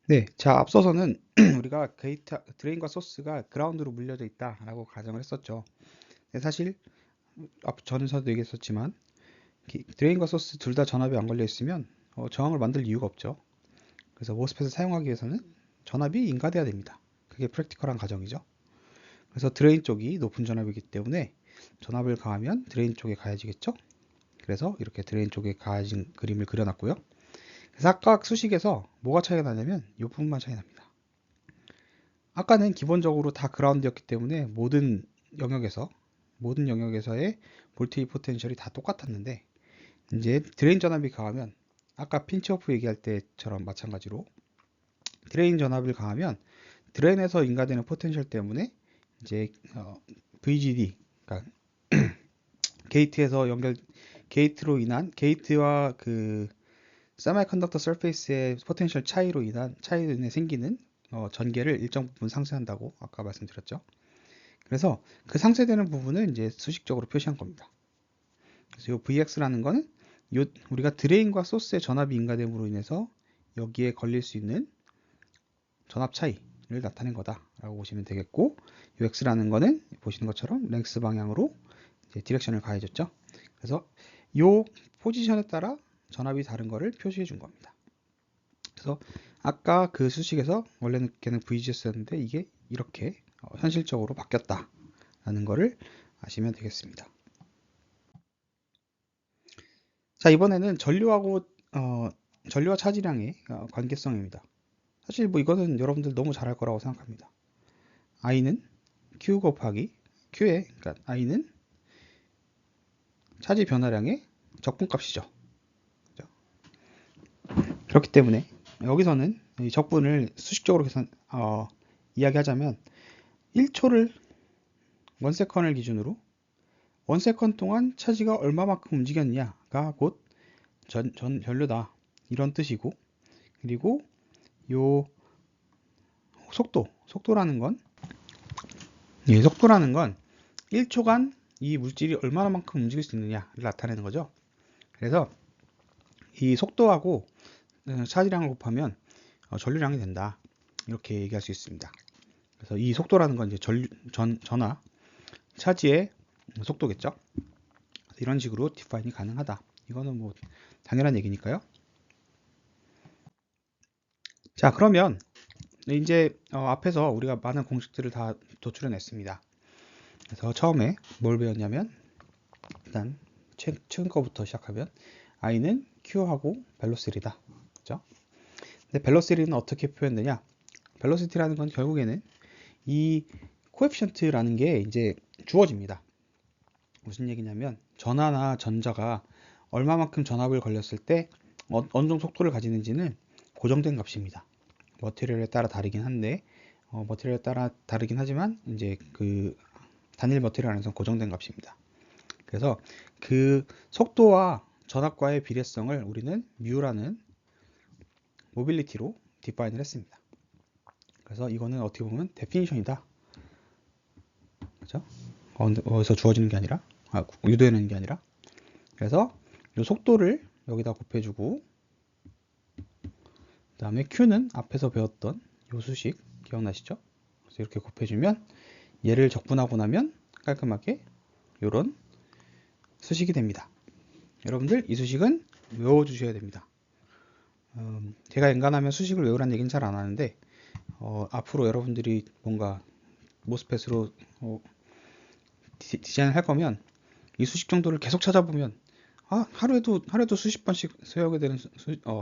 네, 자, 앞서서는 우리가 드레인과 소스가 그라운드로 물려져 있다라고 가정을 했었죠. 근데 사실 전에서도 얘기했었지만 드레인과 소스 둘 다 전압이 안 걸려 있으면 저항을 만들 이유가 없죠. 그래서 모스펫을 사용하기 위해서는 전압이 인가돼야 됩니다. 그게 프랙티컬한 가정이죠. 그래서 드레인 쪽이 높은 전압이기 때문에 전압을 가하면 드레인 쪽에 가해지겠죠. 그래서 이렇게 드레인 쪽에 가해진 그림을 그려놨고요. 그래서 아까 수식에서 뭐가 차이가 나냐면 이 부분만 차이 납니다. 아까는 기본적으로 다 그라운드였기 때문에 모든 영역에서의 볼테이지 포텐셜이 다 똑같았는데 이제 드레인 전압이 가하면 아까 핀치오프 얘기할 때처럼 마찬가지로 드레인 전압을 가하면 드레인에서 인가되는 포텐셜 때문에 이제 VGD 그러니까 게이트로 인한 게이트와 그 세미컨덕터 서페이스의 포텐셜 차이로 인해 생기는 전개를 일정 부분 상쇄한다고 아까 말씀드렸죠. 그래서 그 상쇄되는 부분을 이제 수식적으로 표시한 겁니다. 그래서 이 VX라는 거는 우리가 드레인과 소스의 전압이 인가됨으로 인해서 여기에 걸릴 수 있는 전압 차이를 나타낸 거다라고 보시면 되겠고, 이 X라는 거는 보시는 것처럼 랭스 방향으로 이제 디렉션을 가해줬죠. 그래서 이 포지션에 따라 전압이 다른 거를 표시해 준 겁니다. 그래서 아까 그 수식에서 원래는 걔는 VGS였는데 이게 이렇게 현실적으로 바뀌었다라는 거를 아시면 되겠습니다. 자, 이번에는 전류와 차지량의 관계성입니다. 사실 뭐 이거는 여러분들 너무 잘할 거라고 생각합니다. I는 Q 곱하기 Q에, 그러니까 I는 차지 변화량의 적분값이죠. 그죠? 그렇기 때문에 여기서는 이 적분을 수식적으로 이야기하자면 1초를 1세컨을 기준으로 1세컨 동안 차지가 얼마만큼 움직였냐가 곧 전류다 이런 뜻이고, 그리고 요 속도라는 건, 속도라는 건 1초간 이 물질이 얼마나만큼 움직일 수 있느냐를 나타내는 거죠. 그래서 이 속도하고 차지량을 곱하면 전류량이 된다. 이렇게 얘기할 수 있습니다. 그래서 이 속도라는 건 이제 전하, 차지의 속도겠죠. 이런 식으로 디파인이 가능하다. 이거는 뭐 당연한 얘기니까요. 자, 그러면 이제 앞에서 우리가 많은 공식들을 다 도출해 냈습니다. 그래서 처음에 뭘 배웠냐면 일단 최근 거부터 시작하면 I는 Q하고 벨로시티다. 그죠? 근데 벨로시티는 어떻게 표현되냐? 벨로시티라는 건 결국에는 이 코에피션트라는 게 이제 주어집니다. 무슨 얘기냐면 전하나 전자가 얼마만큼 전압을 걸렸을 때 어느 정도 속도를 가지는지는 고정된 값입니다. 머티리얼에 따라 다르긴 한데 머티리얼에 따라 다르긴 하지만 이제 그 단일 머티리얼 안에서 고정된 값입니다. 그래서 그 속도와 전압과의 비례성을 우리는 뮤라는 모빌리티로 디파인을 했습니다. 그래서 이거는 어떻게 보면 데피니션이다. 그죠? 어디서 주어지는 게 아니라, 유도되는 게 아니라. 그래서 이 속도를 여기다 곱해주고, 그 다음에 Q는 앞에서 배웠던 요 수식 기억나시죠? 그래서 이렇게 곱해주면 얘를 적분하고 나면 깔끔하게 이런 수식이 됩니다. 여러분들 이 수식은 외워주셔야 됩니다. 제가 엔간하면 수식을 외우라는 얘기는 잘 안 하는데 앞으로 여러분들이 뭔가 모스펫으로 디자인을 할 거면 이 수식 정도를 계속 찾아보면 하루에도 수십 번씩 써야 되는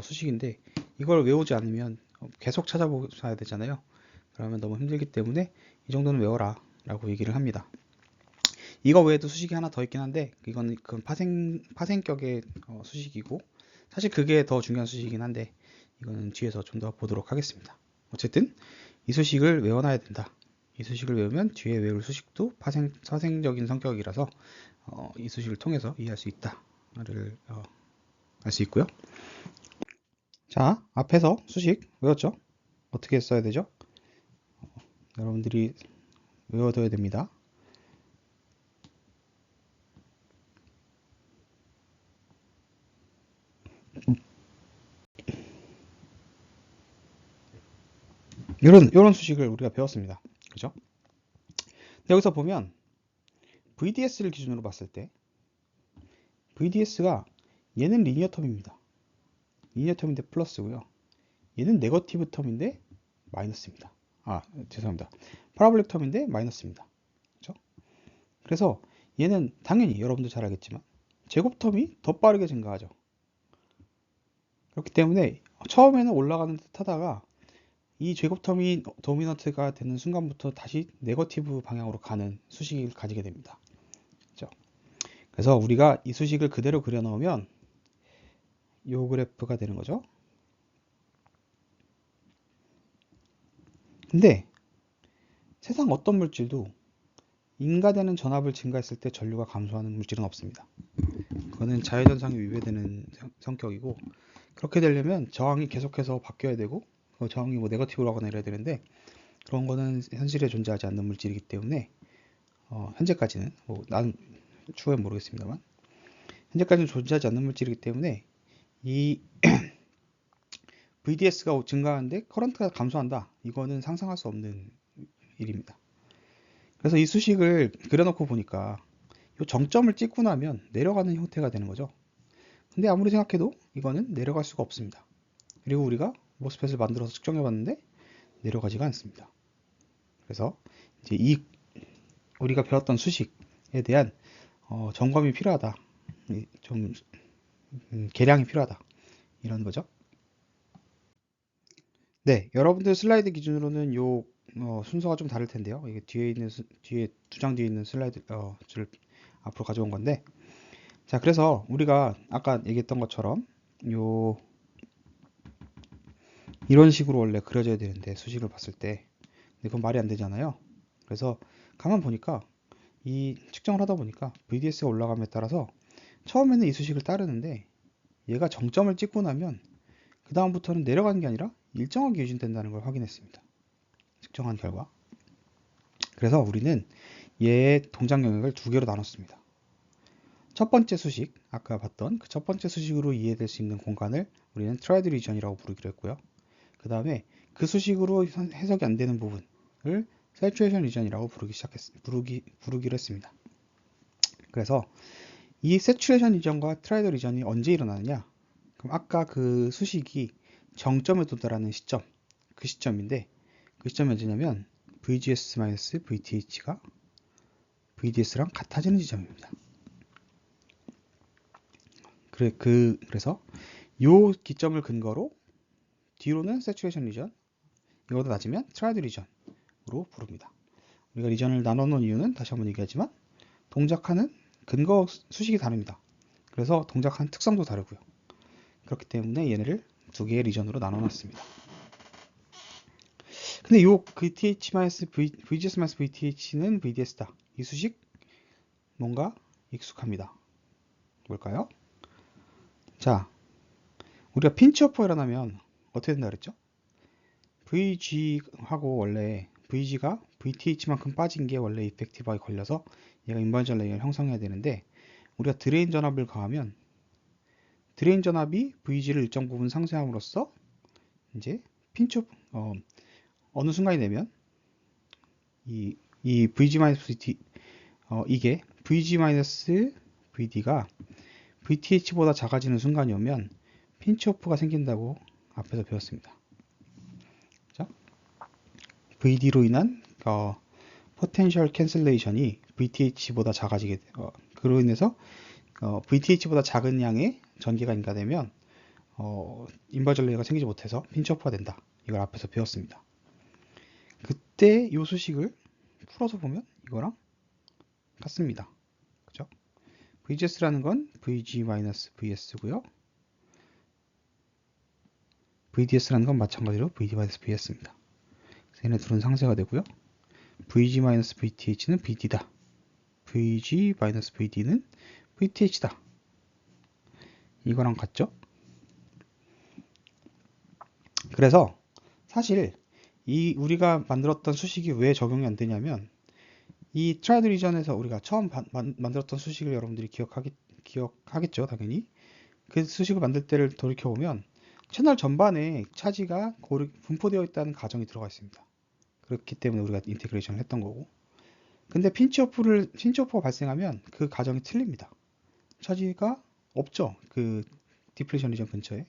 수식인데 이걸 외우지 않으면 계속 찾아보셔야 되잖아요. 그러면 너무 힘들기 때문에 이 정도는 외워라 라고 얘기를 합니다. 이거 외에도 수식이 하나 더 있긴 한데 이건 그 파생격의 수식이고 사실 그게 더 중요한 수식이긴 한데 이거는 뒤에서 좀 더 보도록 하겠습니다. 어쨌든 이 수식을 외워놔야 된다. 이 수식을 외우면 뒤에 외울 수식도 파생적인 성격이라서 이 수식을 통해서 이해할 수 있다를 알 수 있고요. 자, 앞에서 수식 외웠죠? 어떻게 써야 되죠? 여러분들이 외워둬야 됩니다. 이런 수식을 우리가 배웠습니다. 그죠? 근데 여기서 보면 VDS를 기준으로 봤을 때 VDS가 얘는 리니어 텀입니다. 리니어 텀인데 플러스고요. 얘는 네거티브 텀인데 마이너스입니다. 죄송합니다. 파라볼릭 텀인데 마이너스입니다. 그렇죠? 그래서 얘는 당연히 여러분도 잘 알겠지만 제곱 텀이 더 빠르게 증가하죠. 그렇기 때문에 처음에는 올라가는 듯 하다가 이 제곱 텀이 도미넌트가 되는 순간부터 다시 네거티브 방향으로 가는 수식을 가지게 됩니다. 그렇죠? 그래서 우리가 이 수식을 그대로 그려 넣으면 이 그래프가 되는 거죠. 근데 세상 어떤 물질도 인가되는 전압을 증가했을 때 전류가 감소하는 물질은 없습니다. 그거는 자유전상에 위배되는 성격이고, 그렇게 되려면 저항이 계속해서 바뀌어야 되고, 그 저항이 뭐 네거티브로 하거나 이래야 되는데, 그런 거는 현실에 존재하지 않는 물질이기 때문에 현재까지는 난 추후엔 모르겠습니다만 현재까지는 존재하지 않는 물질이기 때문에 이 VDS가 증가하는데 커런트가 감소한다, 이거는 상상할 수 없는 일입니다. 그래서 이 수식을 그려놓고 보니까 이 정점을 찍고 나면 내려가는 형태가 되는 거죠. 근데 아무리 생각해도 이거는 내려갈 수가 없습니다. 그리고 우리가 모스펫을 만들어서 측정해 봤는데 내려가지가 않습니다. 그래서 이제 우리가 배웠던 수식에 대한 점검이 필요하다, 좀 개량이 필요하다, 이런 거죠. 네, 여러분들 슬라이드 기준으로는 요 순서가 좀 다를 텐데요. 이게 뒤에 두 장 뒤에 있는 슬라이드를 앞으로 가져온 건데, 자, 그래서 우리가 아까 얘기했던 것처럼 이런 식으로 원래 그려져야 되는데 수식을 봤을 때, 근데 그건 말이 안 되잖아요. 그래서 가만 보니까 이 측정을 하다 보니까 VDS가 올라감에 따라서 처음에는 이 수식을 따르는데 얘가 정점을 찍고 나면 그 다음부터는 내려가는 게 아니라 일정하게 유지된다는 걸 확인했습니다. 측정한 결과. 그래서 우리는 얘의 동작 영역을 두 개로 나눴습니다. 첫 번째 수식, 아까 봤던 그 첫 번째 수식으로 이해될 수 있는 공간을 우리는 트라이드 리전이라고 부르기로 했고요. 그 다음에 그 수식으로 해석이 안 되는 부분을 세츄레이션 리전이라고 부르기로 했습니다. 그래서 이 세츄레이션 리전과 트라이드 리전이 언제 일어나느냐? 그럼 아까 그 수식이 정점에 도달하는 시점, 그 시점인데, 그 시점이 언제냐면 VGS-VTH가 VDS랑 같아지는 지점입니다. 그래서 이 기점을 근거로 뒤로는 세츄레이션 리전, 이거보다 낮으면 트라이드 리전으로 부릅니다. 우리가 리전을 나눠놓은 이유는 다시 한번 얘기하지만 동작하는 근거 수식이 다릅니다. 그래서 동작하는 특성도 다르고요. 그렇기 때문에 얘네를 두 개의 리전으로 나눠놨습니다. 근데 요 VGS-VTH는 VDS다. 이 수식 뭔가 익숙합니다. 뭘까요? 자, 우리가 핀치오퍼가 일어나면 어떻게 된다 그랬죠? VG하고 원래 VG가 VTH만큼 빠진 게 원래 이펙티브하게 걸려서 얘가 인버전 레이어를 형성해야 되는데, 우리가 드레인 전압을 가하면 드레인 전압이 VG를 일정 부분 상쇄함으로써 이제 어느 순간이 되면 이 VG-VT 이게 VG-VD가 VTH보다 작아지는 순간이 오면 핀치오프가 생긴다고 앞에서 배웠습니다. 자, VD로 인한 포텐셜 캔슬레이션이 VTH보다 작아지게 돼요. 그로 인해서 VTH보다 작은 양의 전기가 인가되면 인버전 레이어가 생기지 못해서 핀치오프가 된다. 이걸 앞에서 배웠습니다. 그때 이 수식을 풀어서 보면 이거랑 같습니다. 그죠? VGS라는 건 VG-VS고요. VDS라는 건 마찬가지로 VD-VS입니다. 얘네 둘은 상쇄가 되고요. VG-VTH는 VD다. VG-VD는 VTH다. 이거랑 같죠? 그래서 사실 우리가 만들었던 수식이 왜 적용이 안 되냐면, 이 트라이드 리전에서 우리가 처음 만들었던 수식을 여러분들이 기억하겠죠, 당연히. 그 수식을 만들 때를 돌이켜보면 채널 전반에 차지가 분포되어 있다는 가정이 들어가 있습니다. 그렇기 때문에 우리가 인테그레이션을 했던 거고. 근데 핀치오프가 발생하면 그 가정이 틀립니다. 차지가 없죠. 그 디플레이션 리전 근처에.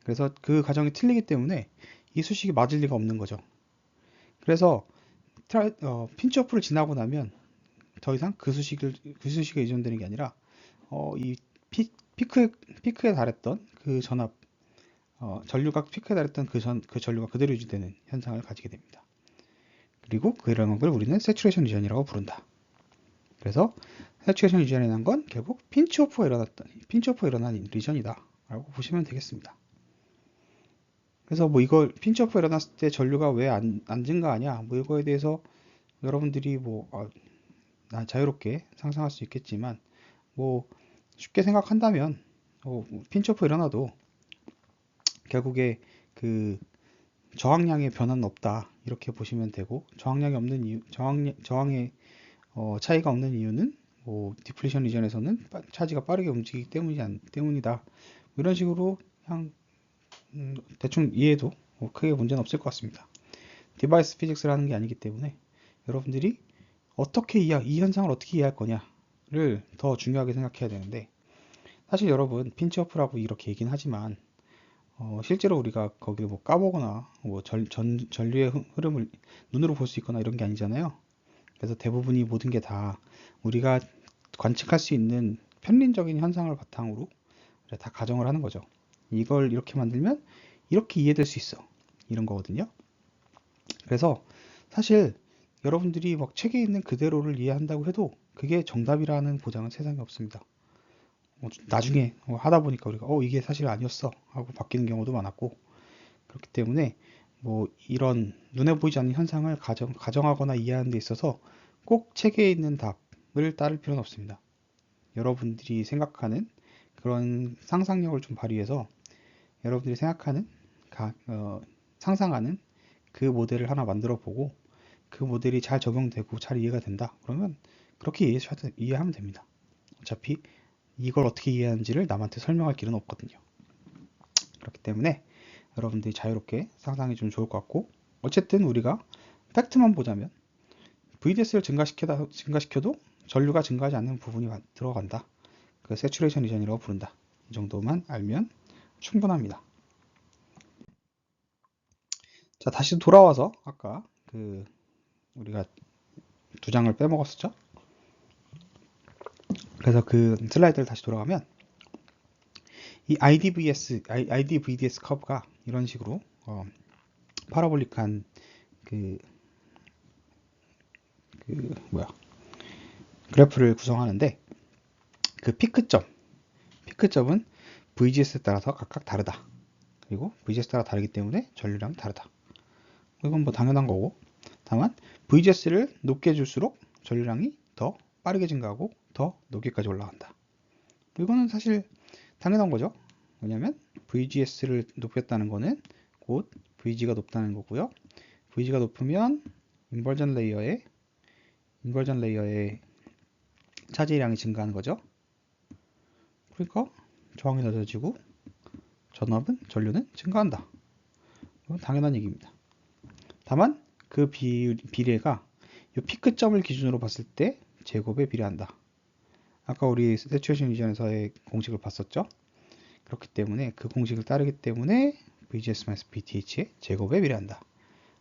그래서 그 가정이 틀리기 때문에 이 수식이 맞을 리가 없는 거죠. 그래서 핀치오프를 지나고 나면 더 이상 그 수식에 의존되는 게 아니라 이 피크에 달했던 그 전압, 전류가 피크에 달했던 그 전류가 그대로 유지되는 현상을 가지게 됩니다. 그리고 그런 걸 우리는 세츄레이션 리전이라고 부른다. 그래서 세츄레이션 리전에 대한 건 결국 핀치오프가 일어난 리전이다 라고 보시면 되겠습니다. 그래서 뭐 이걸 핀치오프가 일어났을 때 전류가 왜 안 증가하냐, 뭐 이거에 대해서 여러분들이 뭐 자유롭게 상상할 수 있겠지만, 뭐 쉽게 생각한다면 핀치오프 일어나도 결국에 그 저항량의 변화는 없다 이렇게 보시면 되고, 저항량이 없는 이유, 저항의 차이가 없는 이유는 뭐 디플레이션 리전에서는 차지가 빠르게 움직이기 때문이다. 이런 식으로 그냥 대충 이해해도 크게 문제는 없을 것 같습니다. 디바이스 피직스를 하는 게 아니기 때문에 여러분들이 이 현상을 어떻게 이해할 거냐를 더 중요하게 생각해야 되는데, 사실 여러분 핀치오프라고 이렇게 얘기는 하지만 실제로 우리가 거기를 뭐 까보거나 뭐 전류의 흐름을 눈으로 볼 수 있거나 이런 게 아니잖아요. 그래서 대부분이 모든 게 다 우리가 관측할 수 있는 편린적인 현상을 바탕으로 다 가정을 하는 거죠. 이걸 이렇게 만들면 이렇게 이해될 수 있어, 이런 거거든요. 그래서 사실 여러분들이 막 책에 있는 그대로를 이해한다고 해도 그게 정답이라는 보장은 세상에 없습니다. 나중에 하다 보니까 우리가 이게 사실 아니었어 하고 바뀌는 경우도 많았고, 그렇기 때문에 뭐 이런 눈에 보이지 않는 현상을 가정하거나 이해하는 데 있어서 꼭 책에 있는 답을 따를 필요는 없습니다. 여러분들이 생각하는 그런 상상력을 좀 발휘해서 여러분들이 상상하는 그 모델을 하나 만들어 보고, 그 모델이 잘 적용되고 잘 이해가 된다 그러면 그렇게 이해하면 됩니다. 어차피 이걸 어떻게 이해하는지를 남한테 설명할 길은 없거든요. 그렇기 때문에 여러분들이 자유롭게 상상해 주면 좋을 것 같고, 어쨌든 우리가 팩트만 보자면 VDS를 증가시켜도 전류가 증가하지 않는 부분이 들어간다. 그 세츄레이션 리전이라고 부른다. 이 정도만 알면 충분합니다. 자, 다시 돌아와서 아까 우리가 두 장을 빼먹었었죠? 그래서 그 슬라이드를 다시 돌아가면 이 IDVDS 커브가 이런 식으로 파라볼릭한 그래프를 구성하는데, 그 피크점은 VGS에 따라서 각각 다르다. 그리고 VGS 따라 다르기 때문에 전류량이 다르다. 이건 뭐 당연한 거고, 다만 VGS를 높게 줄수록 전류량이 더 빠르게 증가하고 더 높게까지 올라간다. 이거는 사실 당연한 거죠. 왜냐면 VGS를 높였다는 거는 곧 VG가 높다는 거고요. VG가 높으면 인버전 레이어의 차지량이 증가하는 거죠. 그러니까 저항이 낮아지고 전류는 증가한다. 이건 당연한 얘기입니다. 다만 그 비례가 이 피크점을 기준으로 봤을 때 제곱에 비례한다. 아까 우리 세츄레이션 리전에서의 공식을 봤었죠. 그렇기 때문에 그 공식을 따르기 때문에 VGS-VTH의 제곱에 비례한다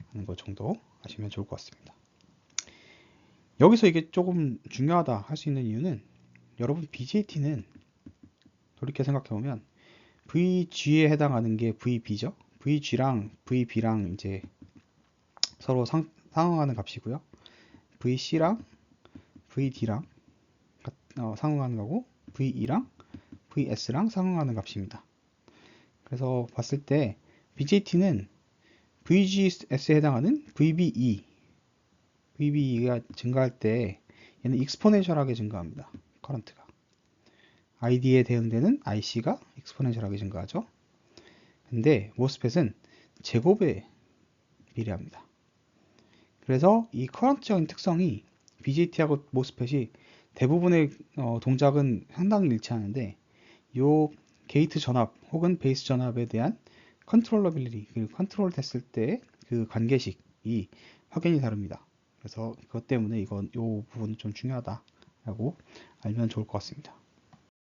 하는 것 정도 아시면 좋을 것 같습니다. 여기서 이게 조금 중요하다 할 수 있는 이유는, 여러분 BJT는 돌이켜 생각해보면 VG에 해당하는 게 VB죠. VG랑 VB랑 이제 서로 상응하는 값이고요. VC랑 VD랑 상응하는 거고, VE랑 VS랑 상응하는 값입니다. 그래서 봤을 때 BJT는 VGS에 해당하는 VBE가 증가할 때 얘는 익스포넨셜하게 증가합니다. 커런트가. ID에 대응되는 IC가 익스포넨셜하게 증가하죠. 근데 모스펫은 제곱에 비례합니다. 그래서 이 커런트적인 특성이 BJT하고 모스펫이 대부분의 동작은 상당히 일치하는데, 요 게이트 전압 혹은 베이스 전압에 대한 컨트롤러빌리티, 그리고 컨트롤 됐을 때 그 관계식이 확연히 다릅니다. 그래서 그것 때문에 이 부분은 좀 중요하다라고 알면 좋을 것 같습니다.